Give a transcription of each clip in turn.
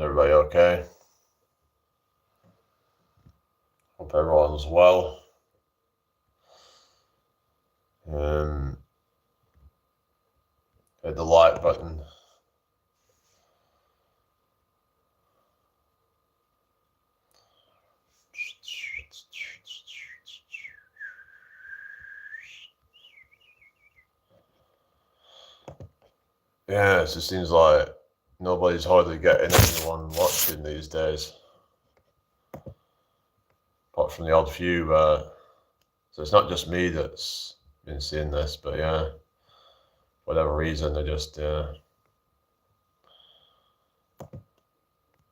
Everybody okay? Hope everyone's well. Hit the like button. Yeah, it just seems like nobody's hardly getting anyone watching these days. Apart from the odd few, but so it's not just me that's been seeing this, but yeah, whatever reason, they're just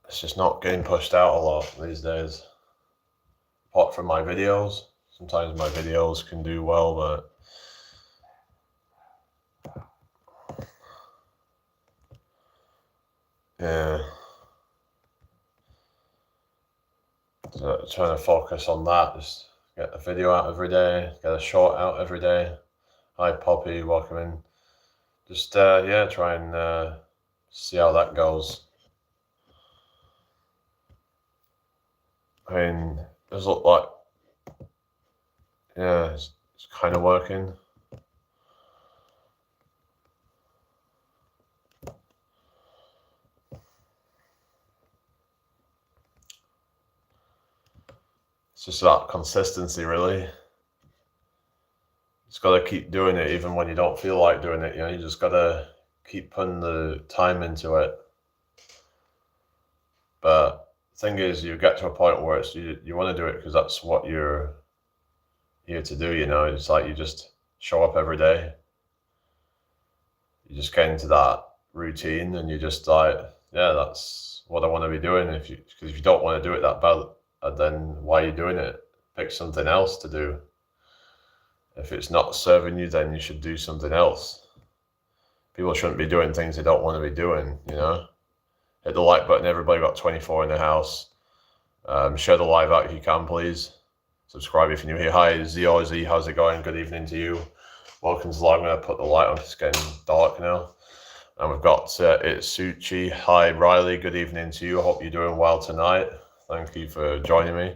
it's just not getting pushed out a lot these days. Apart from my videos, sometimes my videos can do well, but yeah. So trying to focus on that, just get a video out every day, get a short out every day. Hi Poppy, welcome in. Just yeah, try and see how that goes. I mean, does look like, yeah, it's kind of working. It's just about consistency, really. Just got to keep doing it even when you don't feel like doing it. You know, you just got to keep putting the time into it. But the thing is, you get to a point where it's you want to do it because that's what you're here to do. You know, it's like you just show up every day. You just get into that routine, and you're just like, yeah, that's what I want to be doing. Because if you don't want to do it that bad, then why are you doing it? Pick something else to do. If it's not serving you, then you should do something else. People shouldn't be doing things they don't want to be doing, you know? Hit the like button, everybody. Got 24 in the house. Share the live out if you can, please. Subscribe if you're new here. Hi, ZRZ, how's it going? Good evening to you. Welcome to the live. I'm going to put the light on, it's getting dark now. And we've got Itsuchi. Hi, Riley, good evening to you. I hope you're doing well tonight. Thank you for joining me.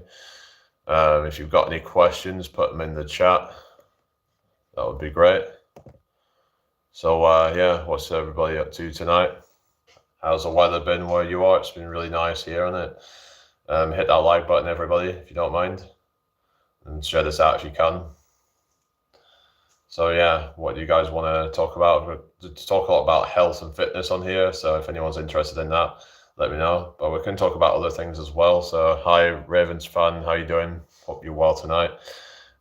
If you've got any questions, put them in the chat. That would be great. So, yeah, what's everybody up to tonight? How's the weather been where you are? It's been really nice here, hasn't it? Hit that like button, everybody, if you don't mind. And share this out if you can. So, yeah, what do you guys want to talk about? We're to talk a lot about health and fitness on here. So if anyone's interested in that, let me know. But we can talk about other things as well. So, hi, Ravens fan. How you doing? Hope you're well tonight.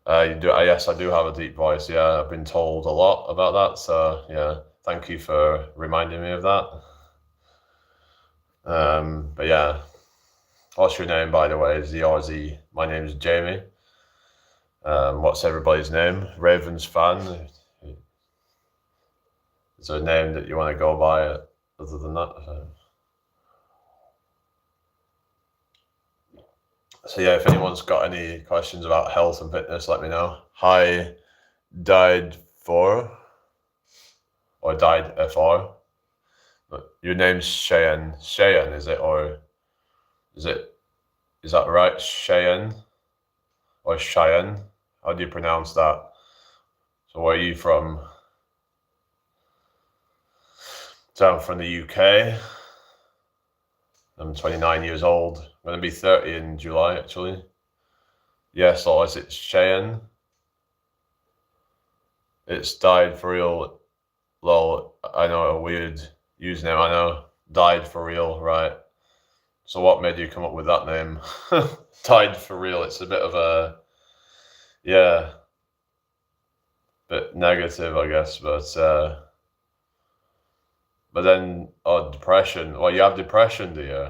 Yes, I do have a deep voice. Yeah, I've been told a lot about that. So yeah, thank you for reminding me of that. But yeah, what's your name, by the way? ZRZ. My name is Jamie. What's everybody's name? Ravens fan. Is there a name that you want to go by other than that? So yeah, if anyone's got any questions about health and fitness, let me know. Hi, died for or died FR. Your name's Cheyenne. Cheyenne, is it, or is that right? Cheyenne or Cheyenne? How do you pronounce that? So where are you from? So I'm from the UK. I'm 29 years old. I'm going to be 30 in July, actually. Yes, or is it Cheyenne? It's died for real. Lol, I know, a weird username, I know. Died for real, right. So what made you come up with that name? Died for real, it's a bit of a, yeah, bit negative, I guess, but then, oh, depression. Well, you have depression, do you?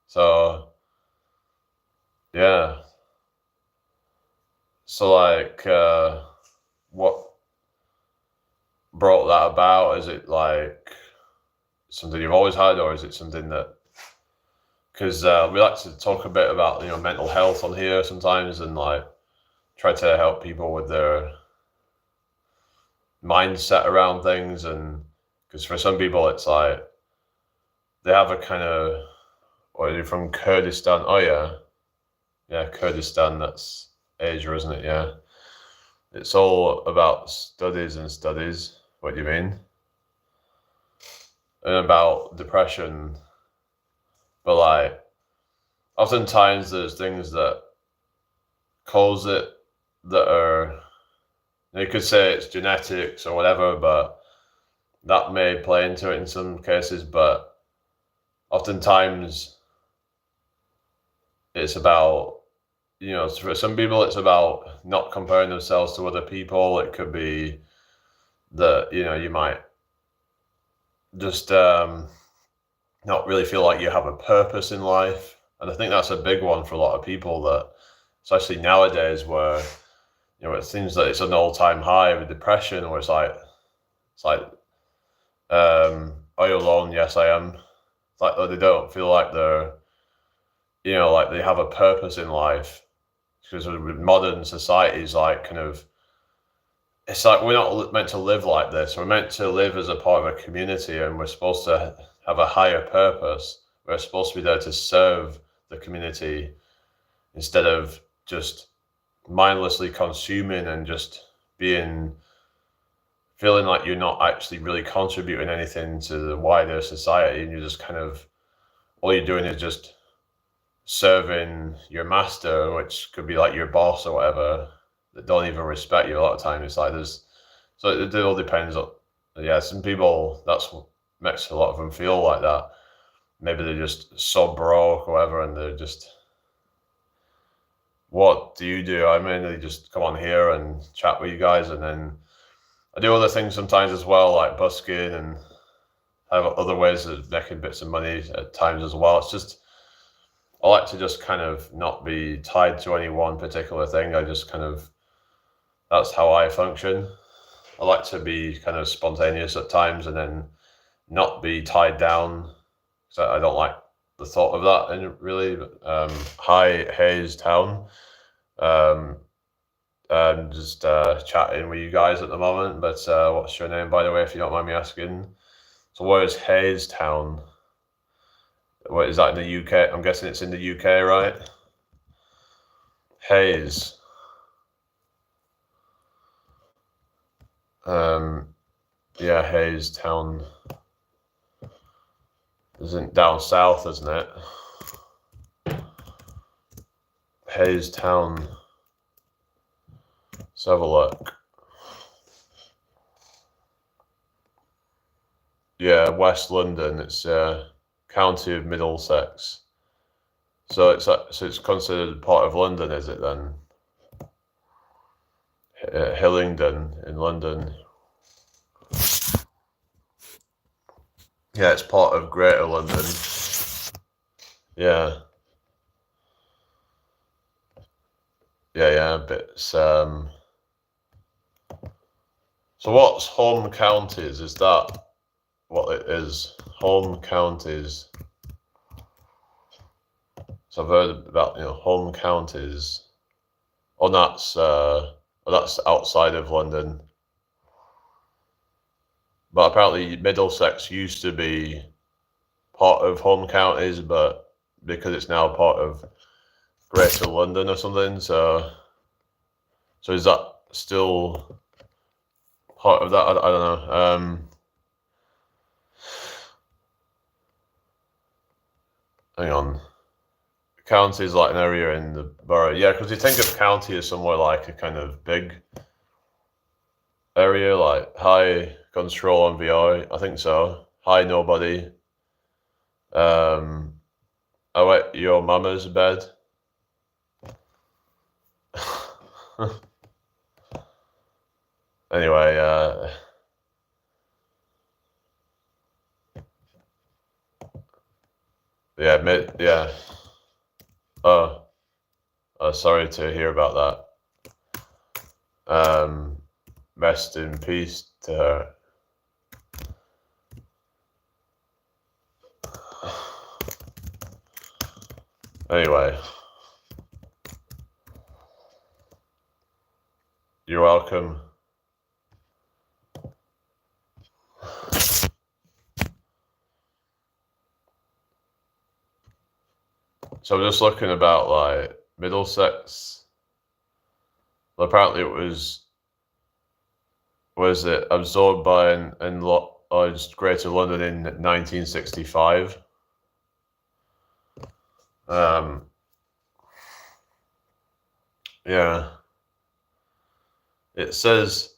So, yeah. So, like, what brought that about? Is it, like, something you've always had, or is it something that... Because we like to talk a bit about, you know, mental health on here sometimes, and, like, try to help people with their mindset around things, and... Because for some people, it's like, they have a kind of Or are you from Kurdistan? Oh yeah, Kurdistan. That's Asia, isn't it? Yeah, it's all about studies and studies. What do you mean? And about depression, but like oftentimes there's things that cause it that are, you could say it's genetics or whatever, but that may play into it in some cases. But oftentimes it's about, for some people it's about not comparing themselves to other people. It could be that, you might just not really feel like you have a purpose in life. And I think that's a big one for a lot of people, that especially nowadays where, it seems that it's an all-time high with depression, where it's like, are you alone? Yes, I am. It's like they don't feel like they're, like they have a purpose in life. Because with modern societies, like kind of, it's like we're not meant to live like this. We're meant to live as a part of a community, and we're supposed to have a higher purpose. We're supposed to be there to serve the community instead of just mindlessly consuming and just feeling like you're not actually really contributing anything to the wider society, and you're just kind of, all you're doing is just serving your master, which could be like your boss or whatever, that don't even respect you a lot of time. It's like so it all depends on, some people, that's what makes a lot of them feel like that. Maybe they're just so broke or whatever, and they're just, what do you do? I mainly just come on here and chat with you guys, and then I do other things sometimes as well, like busking, and have other ways of making bits of money at times as well. It's just, I like to just kind of not be tied to any one particular thing. I just kind of, that's how I function. I like to be kind of spontaneous at times, and then not be tied down, because I don't like the thought of that. And really, hi Hayes Town. I'm just chatting with you guys at the moment, but what's your name, by the way, if you don't mind me asking? So where is Hayes Town? What is that, in the UK? I'm guessing it's in the UK, right? Hayes. Yeah, Hayes Town. Isn't down south, isn't it? Hayes Town. Let's have a look. Yeah, West London. It's County of Middlesex. So it's considered part of London, is it then? Hillingdon in London. Yeah, it's part of Greater London. Yeah. But so what's home counties? Is that what it is? Home counties. So I've heard about, home counties. Oh, that's outside of London. But apparently Middlesex used to be part of home counties, but because it's now part of Greater London or something, so is that still part of that? I don't know. Hang on. County is like an area in the borough. Yeah, because you think of county as somewhere like a kind of big area, like high control on VI. I think so. High nobody. I wet your mama's bed. Anyway, yeah. Oh, sorry to hear about that. Rest in peace to her. Anyway, you're welcome. So I'm just looking about like Middlesex. Well, apparently it was it absorbed by Greater London in 1965. Yeah. It says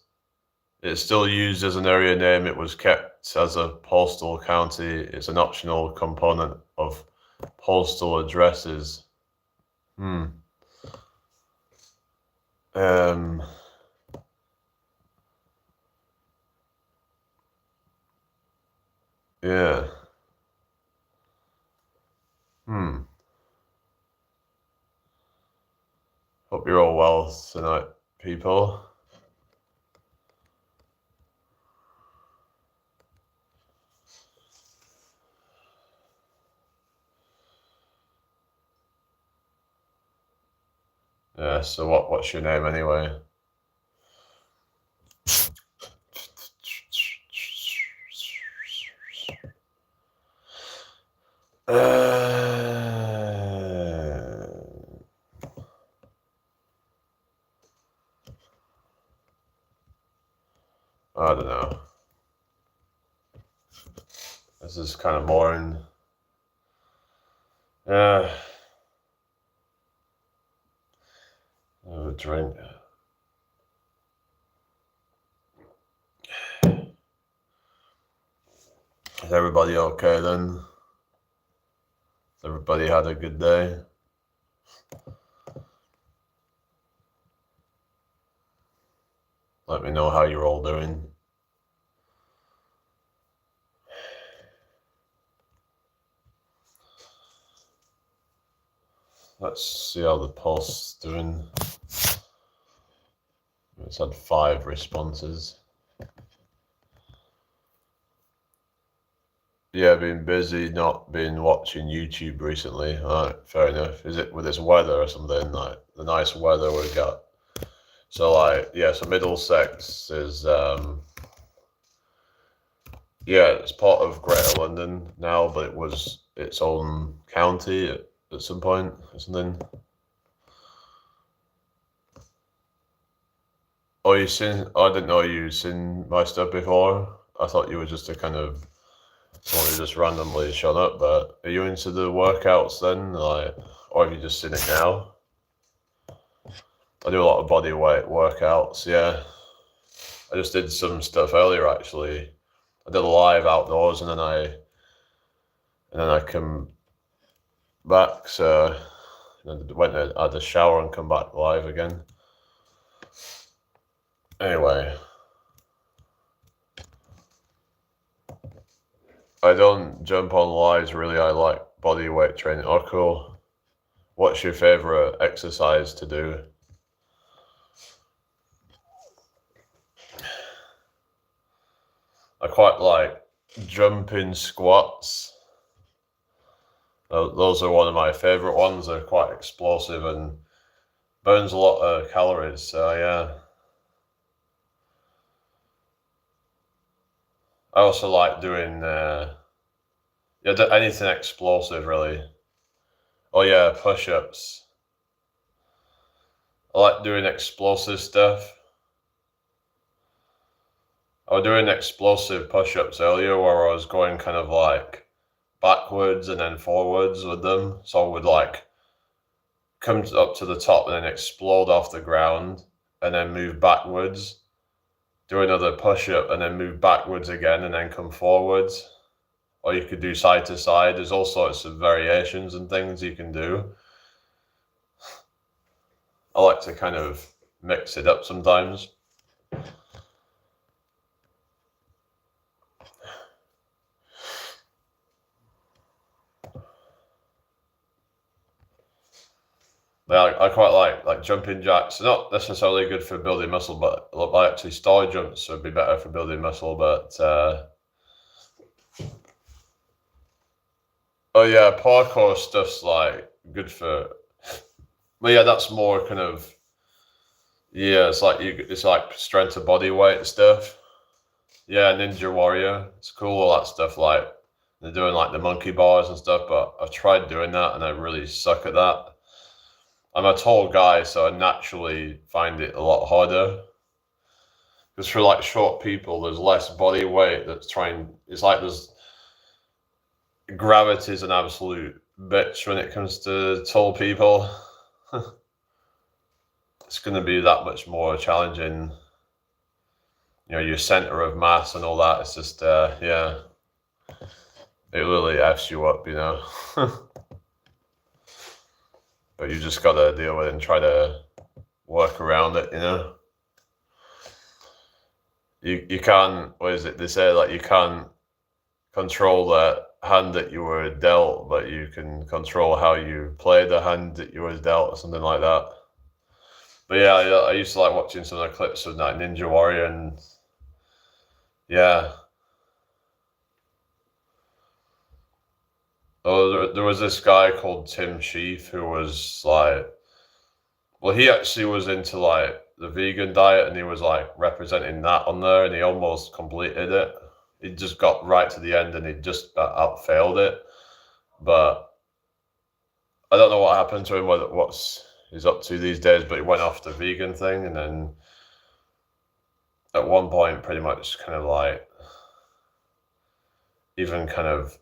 it's still used as an area name. It was kept as a postal county. It's an optional component of postal addresses. Yeah. Hope you're all well tonight, people. Yeah, so what's your name anyway? I don't know. This is kind of boring. Yeah. Have a drink. Is everybody okay then? Has everybody had a good day? Let me know how you're all doing. Let's see how the pulse is doing. It's had 5 responses. Yeah, been busy, not been watching YouTube recently. Alright, fair enough. Is it with this weather or something? Like the nice weather we got. So like, yeah, so Middlesex is yeah, it's part of Greater London now, but it was its own county at some point or something. Oh, I didn't know you'd seen my stuff before. I thought you were just a kind of someone who just randomly showed up, but are you into the workouts then? Like, or have you just seen it now? I do a lot of body weight workouts, yeah. I just did some stuff earlier actually. I did a live outdoors and then I come back, so I went and had a shower and come back live again. Anyway, I don't jump on lives really. I like body weight training. Oh, cool. What's your favorite exercise to do? I quite like jumping squats. Those are one of my favorite ones. They're quite explosive and burns a lot of calories. So yeah. I also like doing anything explosive really. Oh yeah, push-ups. I like doing explosive stuff. I was doing explosive push-ups earlier where I was going kind of like backwards and then forwards with them. So I would like come up to the top and then explode off the ground and then move backwards, do another push-up and then move backwards again and then come forwards. Or you could do side to side. There's all sorts of variations and things you can do. I like to kind of mix it up sometimes. But I quite like jumping jacks. They're not necessarily good for building muscle, but actually star jumps would be better for building muscle. But oh yeah, parkour stuff's like good for. But yeah, that's more kind of it's like strength to body weight stuff. Yeah, Ninja Warrior, it's cool. All that stuff like They're doing like the monkey bars and stuff, but I've tried doing that and I really suck at that. I'm a tall guy, so I naturally find it a lot harder. Because for like short people, there's less body weight that's trying. It's like there's gravity's an absolute bitch when it comes to tall people. It's going to be that much more challenging. You know, your center of mass and all that. It's just, yeah, it really F's you up, you know. But you just got to deal with it and try to work around it, you know. You can't, what is it? They say like you can't control the hand that you were dealt, but you can control how you play the hand that you were dealt, or something like that. But yeah, I used to like watching some of the clips of that Ninja Warrior, and yeah. Oh, there was this guy called Tim Sheaf who was like, well, he actually was into like the vegan diet, and he was like representing that on there, and he almost completed it. He just got right to the end, and he just out failed it. But I don't know what happened to him, what's he's up to these days. But he went off the vegan thing, and then at one point, pretty much kind of like even kind of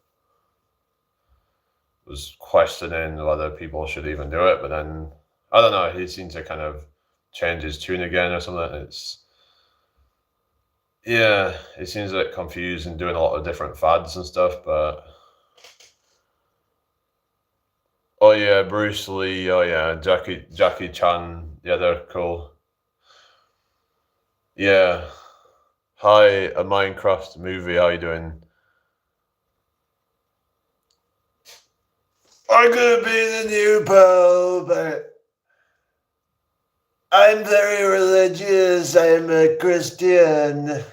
was questioning whether people should even do it. But then I don't know. He seemed to kind of change his tune again or something. It's yeah, he seems a bit confused and doing a lot of different fads and stuff. But oh yeah, Bruce Lee. Oh yeah, Jackie Chan. Yeah, they're cool. Yeah. Hi, a Minecraft movie. How you doing? I'm gonna be the new Pope. I'm very religious. I am a Christian.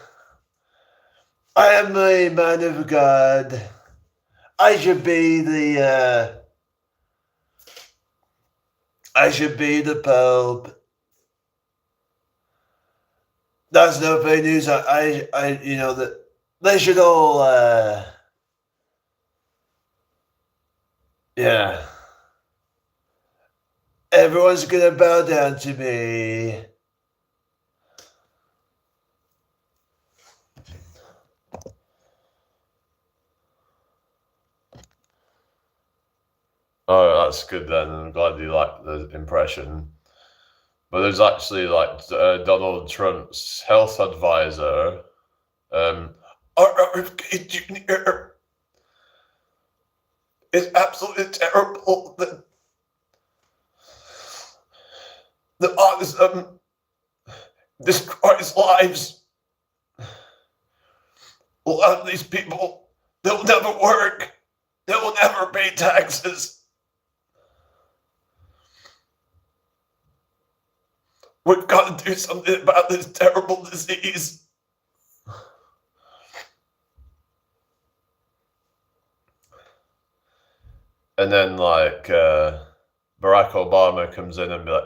I am a man of God. I should be the Pope. That's no fake news. I you know that they should all yeah. Everyone's gonna bow down to me. Oh, that's good then. I'm glad you like the impression. But there's actually like Donald Trump's health advisor. It's absolutely terrible that the autism destroys lives. A lot of these people, they'll never work. They will never pay taxes. We've got to do something about this terrible disease. And then like Barack Obama comes in and be like,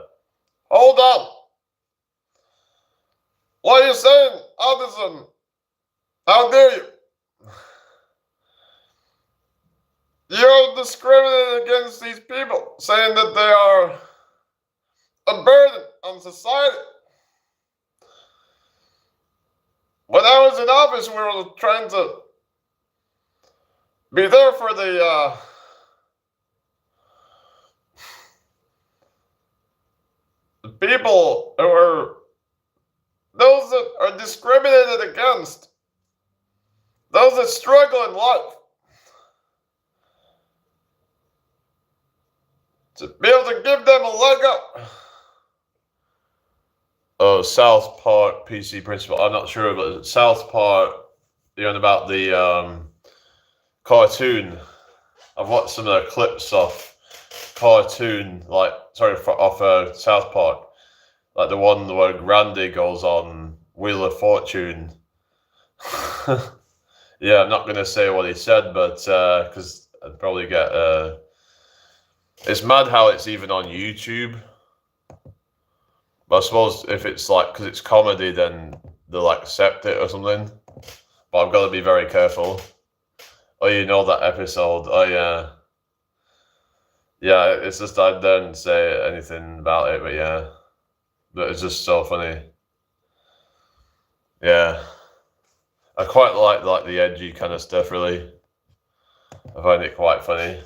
hold on. What are you saying? Autism. How dare you? You're discriminating against these people, saying that they are a burden on society. When I was in office, we were trying to be there for the people who are those that are discriminated against, those that struggle in life, to be able to give them a leg up. Oh, South Park PC Principal. I'm not sure, but South Park, you know, about the cartoon. I've watched some of the clips off cartoon, off South Park. Like the one where Grandy goes on Wheel of Fortune. Yeah, I'm not going to say what he said, but because I'd probably get... it's mad how it's even on YouTube. But I suppose if it's like, because it's comedy, then they'll accept it or something. But I've got to be very careful. Oh, you know that episode? Oh yeah, yeah. It's just I don't say anything about it, but yeah, but it's just so funny. Yeah, I quite like the edgy kind of stuff. Really, I find it quite funny.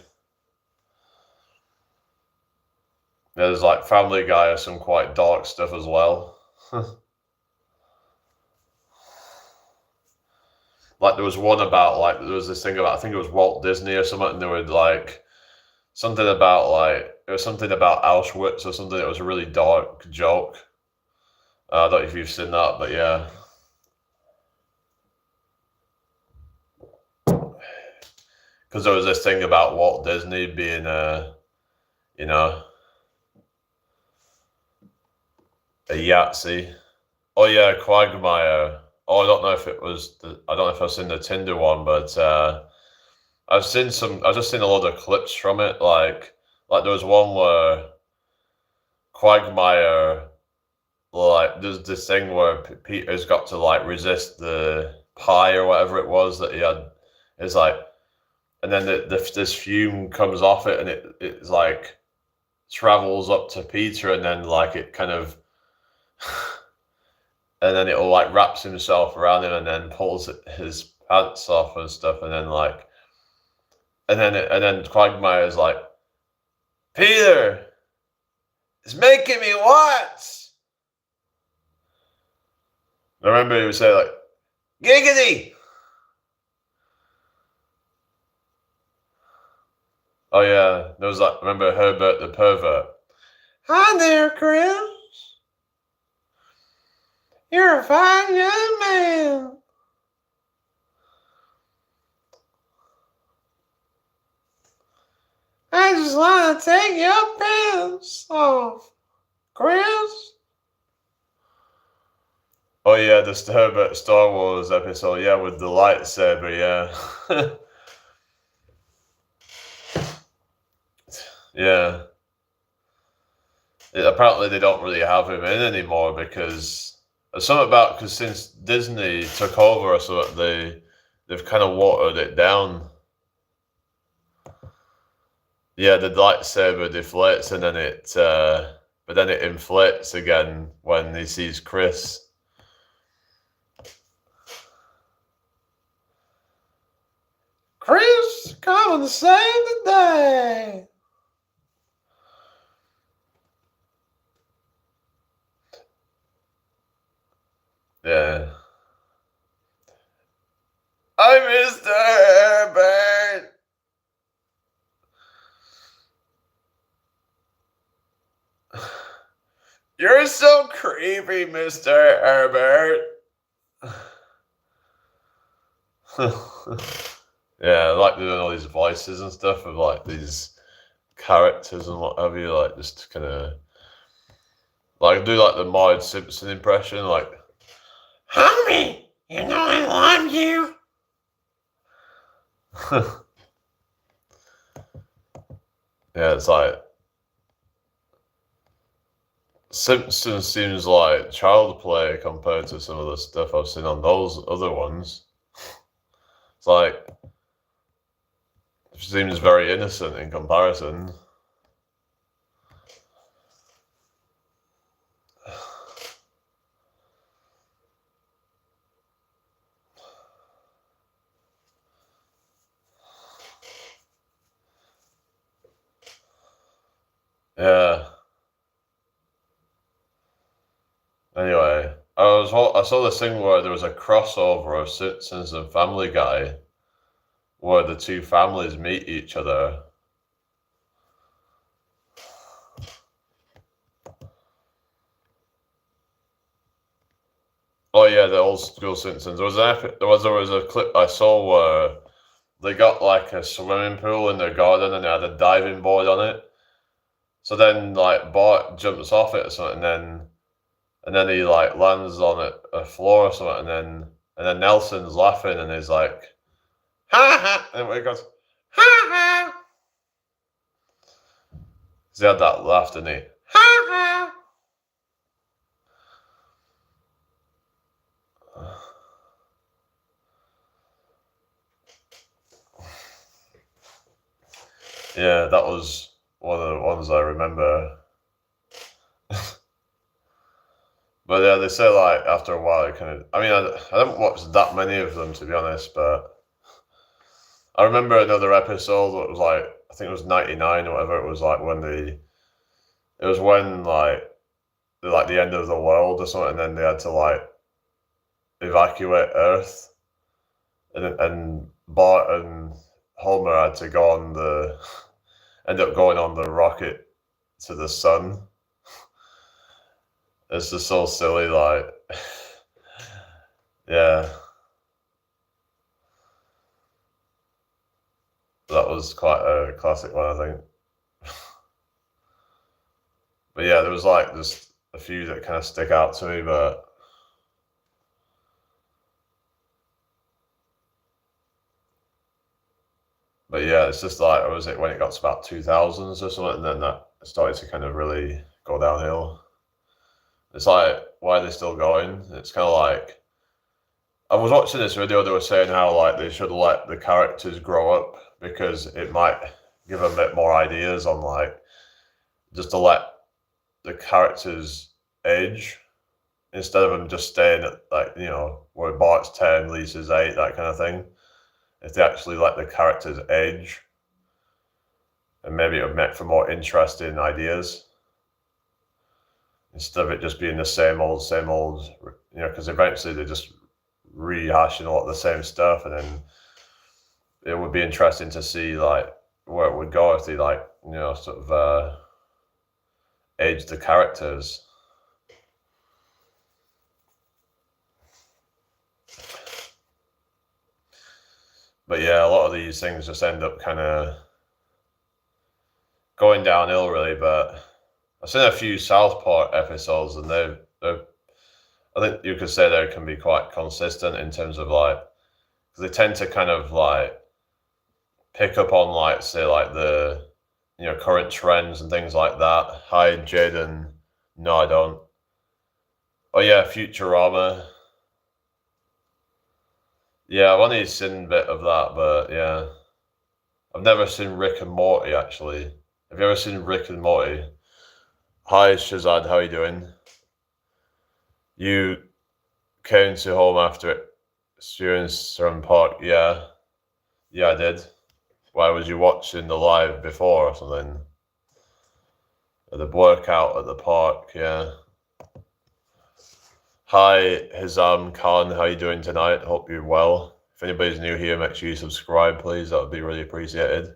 There's like Family Guy has some quite dark stuff as well. Like there was one about like there was this thing about I think it was Walt Disney or something, and they were like something about like it was something about Auschwitz or something. It was a really dark joke. I don't know if you've seen that, but yeah, because there was this thing about Walt Disney being you know, a Yahtzee. Oh yeah, Quagmire. Oh, I don't know if it was. I don't know if I've seen the Tinder one, but I've seen some. I've just seen a lot of clips from it. Like there was one where Quagmire, like there's this thing where Peter's got to like resist the pie or whatever it was that he had. It's like, and then this fume comes off it, and it's like travels up to Peter, and then like it kind of, and then it'll like wraps himself around him, and then pulls his pants off and stuff, and then like, and then Quagmire's like, Peter, it's making me what? I remember he would say like, giggity. Oh yeah, there was like, remember Herbert the pervert? Hi there, Chris. You're a fine young man. I just want to take your pants off, Chris. Oh yeah, the Herbert Star Wars episode, yeah, with the lightsaber, yeah. Yeah. Apparently they don't really have him in anymore because something about because since Disney took over or something, they've kind of watered it down. Yeah, the lightsaber deflates and then but then it inflates again when he sees Chris. Chris, come and save the day. Yeah. I'm Mr. Herbert. You're so creepy, Mr. Herbert. Yeah, I like doing all these voices and stuff of like these characters and what have you, like just kind of like do like the Marge Simpson impression, like, homie, you know I love you. Yeah, it's like Simpson seems like child play compared to some of the stuff I've seen on those other ones. It's like it seems very innocent in comparison. Yeah. Anyway, I saw this thing where there was a crossover of Simpsons and Family Guy, where the two families meet each other. Oh yeah, the old school Simpsons. There was a clip I saw where they got like a swimming pool in their garden and they had a diving board on it. So then like Bart jumps off it or something, and then he like lands on a floor or something, and then Nelson's laughing and he's like, ha ha, and he goes, ha ha. He had that laugh, didn't he? Ha ha. yeah, that was one of the ones I remember. But yeah, they say like after a while, it kind of. I mean, I don't watch that many of them to be honest, but I remember another episode that was like I think it was 99 or whatever. It was like when it was when like the end of the world or something, and then they had to like evacuate Earth, and Bart and Homer had to go on end up going on the rocket to the sun. It's just so silly, like, yeah, that was quite a classic one, I think. But yeah, there was like just a few that kind of stick out to me, but yeah, it's just like, was it when it got to about 2000s or something, and then that started to kind of really go downhill. It's like, why are they still going? It's kind of like, I was watching this video, they were saying how like they should let the characters grow up because it might give them a bit more ideas on like, just to let the characters age instead of them just staying at like, where Bart's 10, Lisa's 8, that kind of thing. If they actually let the characters age, and maybe it would make for more interesting ideas instead of it just being the same old, because eventually they're just rehashing a lot of the same stuff, and then it would be interesting to see like where it would go if they like, sort of age the characters. But yeah, a lot of these things just end up kind of going downhill, really. But I've seen a few South Park episodes, and I think you could say they can be quite consistent in terms of like, because they tend to kind of like pick up on like, say, like the current trends and things like that. Hi, Jaden. No, I don't. Oh yeah, Futurama. Yeah, I've only seen a bit of that, but yeah, I've never seen Rick and Morty actually. Have you ever seen Rick and Morty? Hi, Shazad. How you doing? You came to home after Stevenson Park. Yeah, yeah, I did. Why was you watching the live before or something? The workout at the park, yeah. Hi, Hizam Khan, how you doing tonight? Hope you're well. If anybody's new here, make sure you subscribe, please. That would be really appreciated.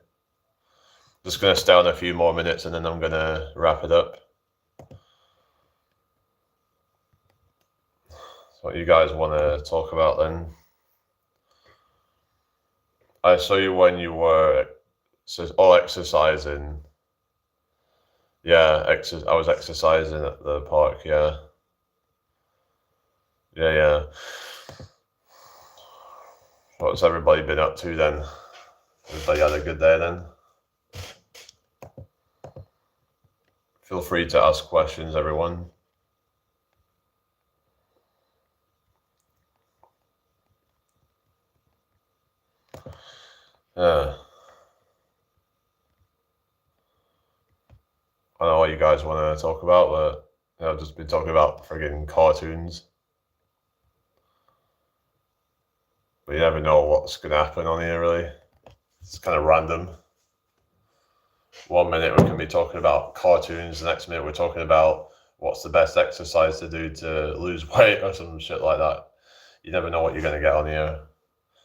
Just going to stay on a few more minutes and then I'm going to wrap it up. So what you guys want to talk about then? I saw you when you were all exercising. Yeah, I was exercising at the park, yeah. Yeah, yeah. What's everybody been up to then? Everybody had a good day then? Feel free to ask questions, everyone. Yeah. I don't know what you guys want to talk about, but I've just been talking about friggin' cartoons. But you never know what's going to happen on here, really. It's kind of random. 1 minute we can be talking about cartoons, the next minute we're talking about what's the best exercise to do to lose weight or some shit like that. You never know what you're going to get on here.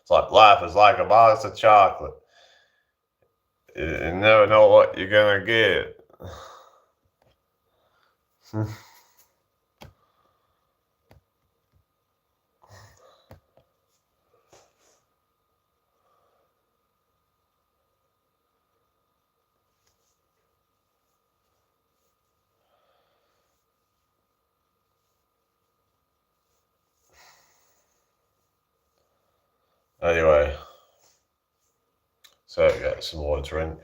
It's like life is like a box of chocolate. You never know what you're going to get. Anyway, so get some more drink.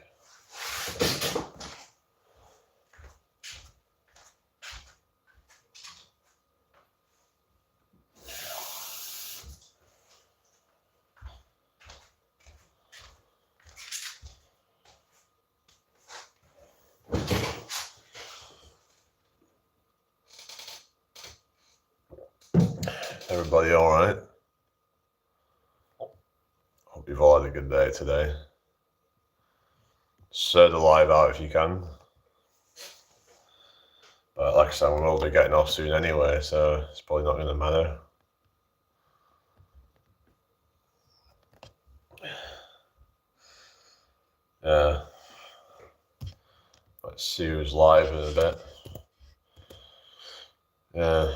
Everybody all right? Hope you've all had a good day today. Share the live out if you can. But like I said, we'll be getting off soon anyway, so it's probably not going to matter. Yeah. Let's see who's live in a bit. Yeah.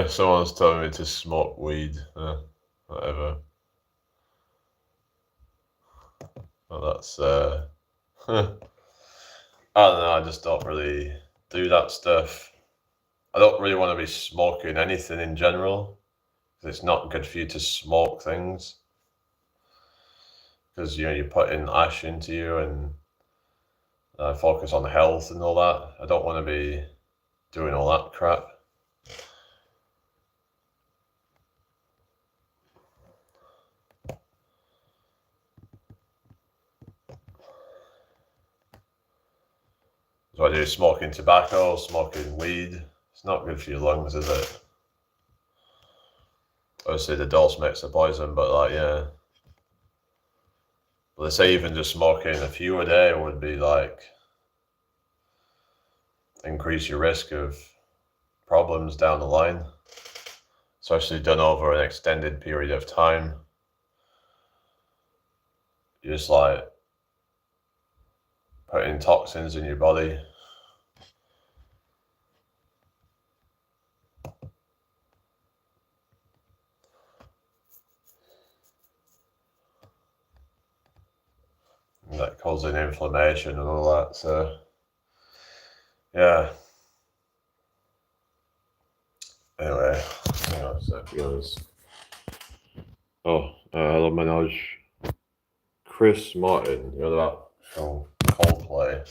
Someone's telling me to smoke weed. Whatever. Well, that's I don't know. I just don't really do that stuff. I don't really want to be smoking anything in general, because it's not good for you to smoke things. Because you're putting ash into you and focus on health and all that. I don't want to be doing all that crap. So I do smoking tobacco, smoking weed. It's not good for your lungs, is it? Obviously the dose makes the poison, but yeah. Well, they say even just smoking a few a day would be increase your risk of problems down the line, especially done over an extended period of time. You're just putting toxins in your body. And that causing inflammation and all that. So, yeah. Anyway, hang on a sec, guys. Oh, hello, Manoj. Chris Martin, you know that from Coldplay?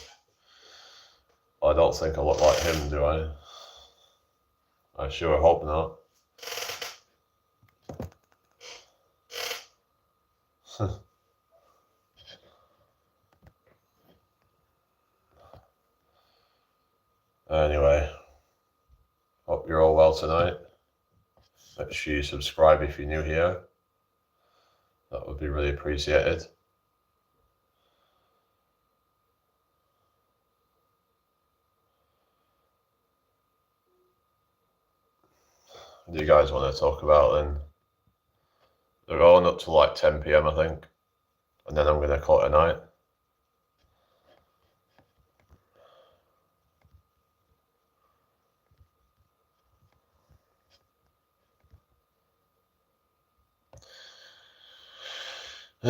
I don't think I look like him, do I? I sure hope not. Anyway, hope you're all well tonight. Make sure you subscribe if you're new here. That would be really appreciated. What do you guys want to talk about then? They're going up to like 10 p.m. I think, and then I'm going to call it a night. I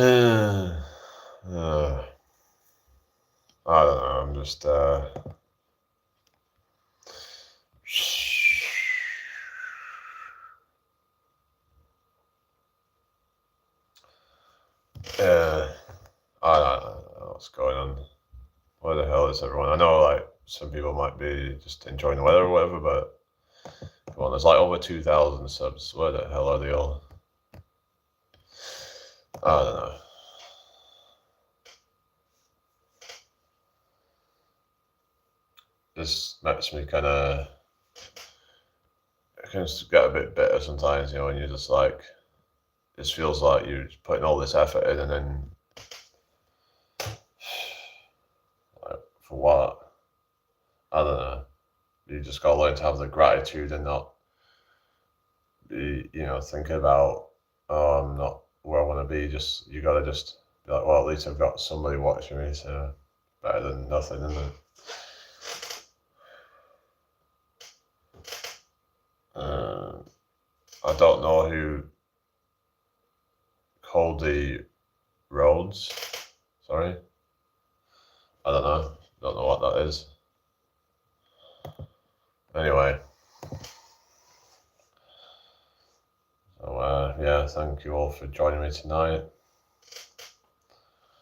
don't know, I'm just I don't know what's going on. Where the hell is everyone? I know some people might be just enjoying the weather or whatever, but come on, there's over 2,000 subs. Where the hell are they all? I don't know. This makes me kind of get a bit bitter sometimes, when you're just this feels like you're just putting all this effort in and then for what? I don't know. You just gotta learn to have the gratitude and not be, thinking about, oh, I'm not where I want to be. You gotta just be like, well, at least I've got somebody watching me, so better than nothing, isn't it? I don't know who Cody Rhodes. Sorry. I don't know. Don't know what that is. Anyway. So, yeah, thank you all for joining me tonight.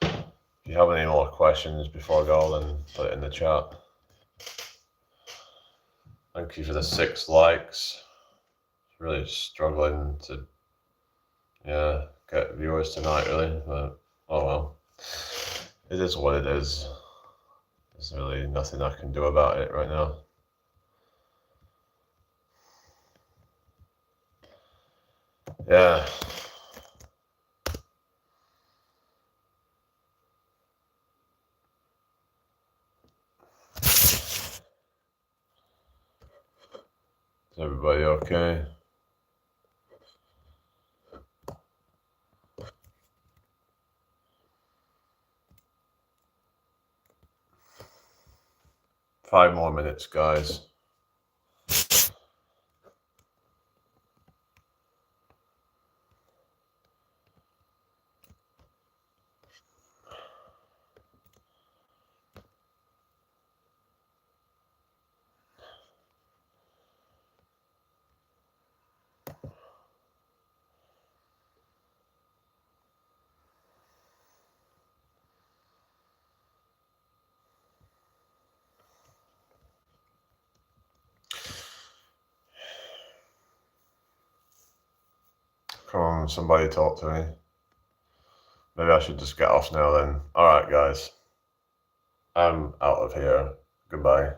If you have any more questions before I go, then put it in the chat. Thank you for the 6 likes. Really struggling to, get viewers tonight, really. But, oh well. It is what it is. There's really nothing I can do about it right now. Yeah. Is everybody okay? Five more minutes, guys. Come on, somebody talk to me. Maybe I should just get off now then. Alright, guys. I'm out of here. Goodbye.